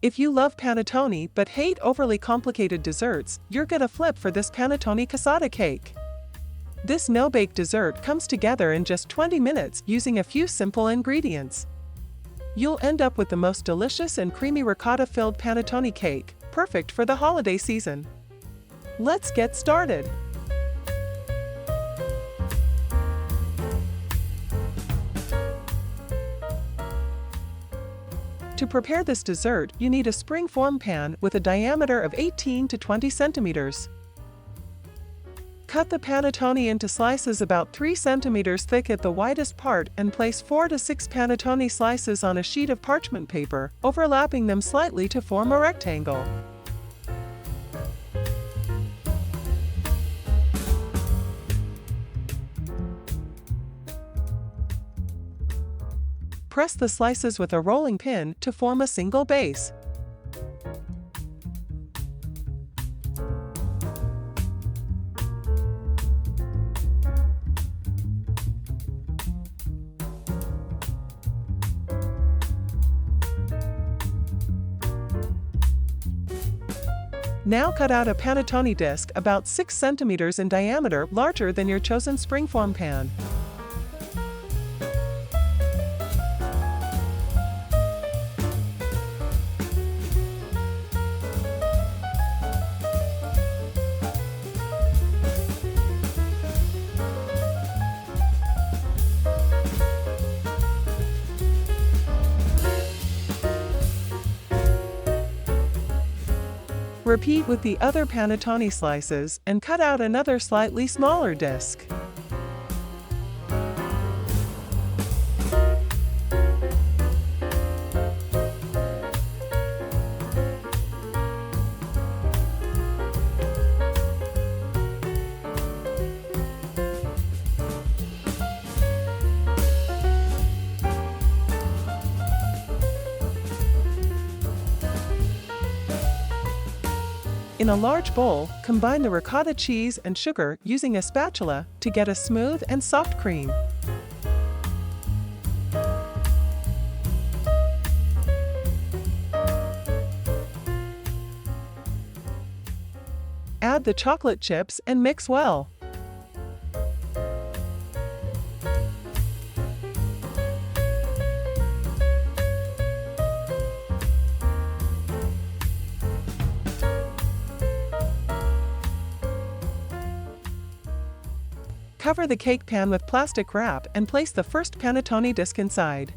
If you love panettone but hate overly complicated desserts, you're gonna flip for this Panettone Cassata cake. This no-bake dessert comes together in just 20 minutes using a few simple ingredients. You'll end up with the most delicious and creamy ricotta-filled panettone cake, perfect for the holiday season. Let's get started. To prepare this dessert, you need a spring-form pan with a diameter of 18 to 20 centimeters. Cut the panettone into slices about 3 centimeters thick at the widest part and place 4 to 6 panettone slices on a sheet of parchment paper, overlapping them slightly to form a rectangle. Press the slices with a rolling pin to form a single base. Now cut out a panettone disc about 6 centimeters in diameter, larger than your chosen springform pan. Repeat with the other panettone slices and cut out another slightly smaller disc. In a large bowl, combine the ricotta cheese and sugar using a spatula to get a smooth and soft cream. Add the chocolate chips and mix well. Cover the cake pan with plastic wrap and place the first panettone disc inside.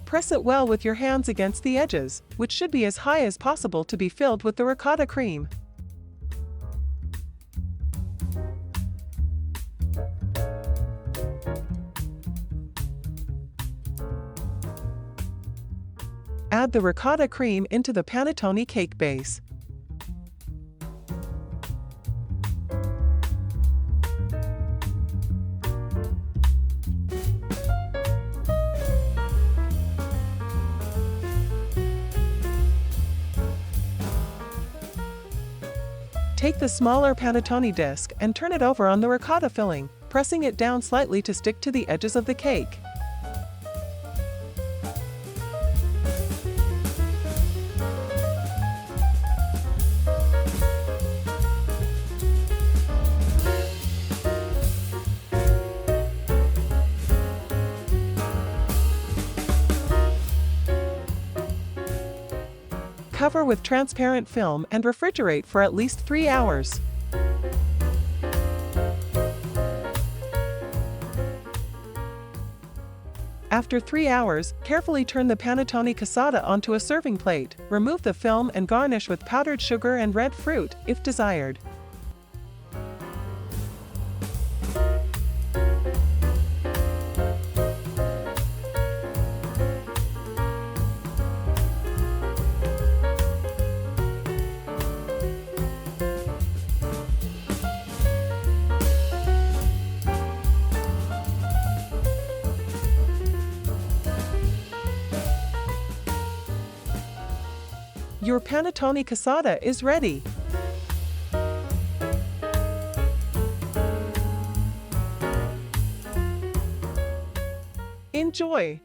Press it well with your hands against the edges, which should be as high as possible to be filled with the ricotta cream. Add the ricotta cream into the panettone cake base. Take the smaller panettone disc and turn it over on the ricotta filling, pressing it down slightly to stick to the edges of the cake. Cover with transparent film and refrigerate for at least 3 hours. After 3 hours, carefully turn the Panettone Cassata onto a serving plate, remove the film and garnish with powdered sugar and red fruit, if desired. Your Panettone Cassata is ready. Enjoy!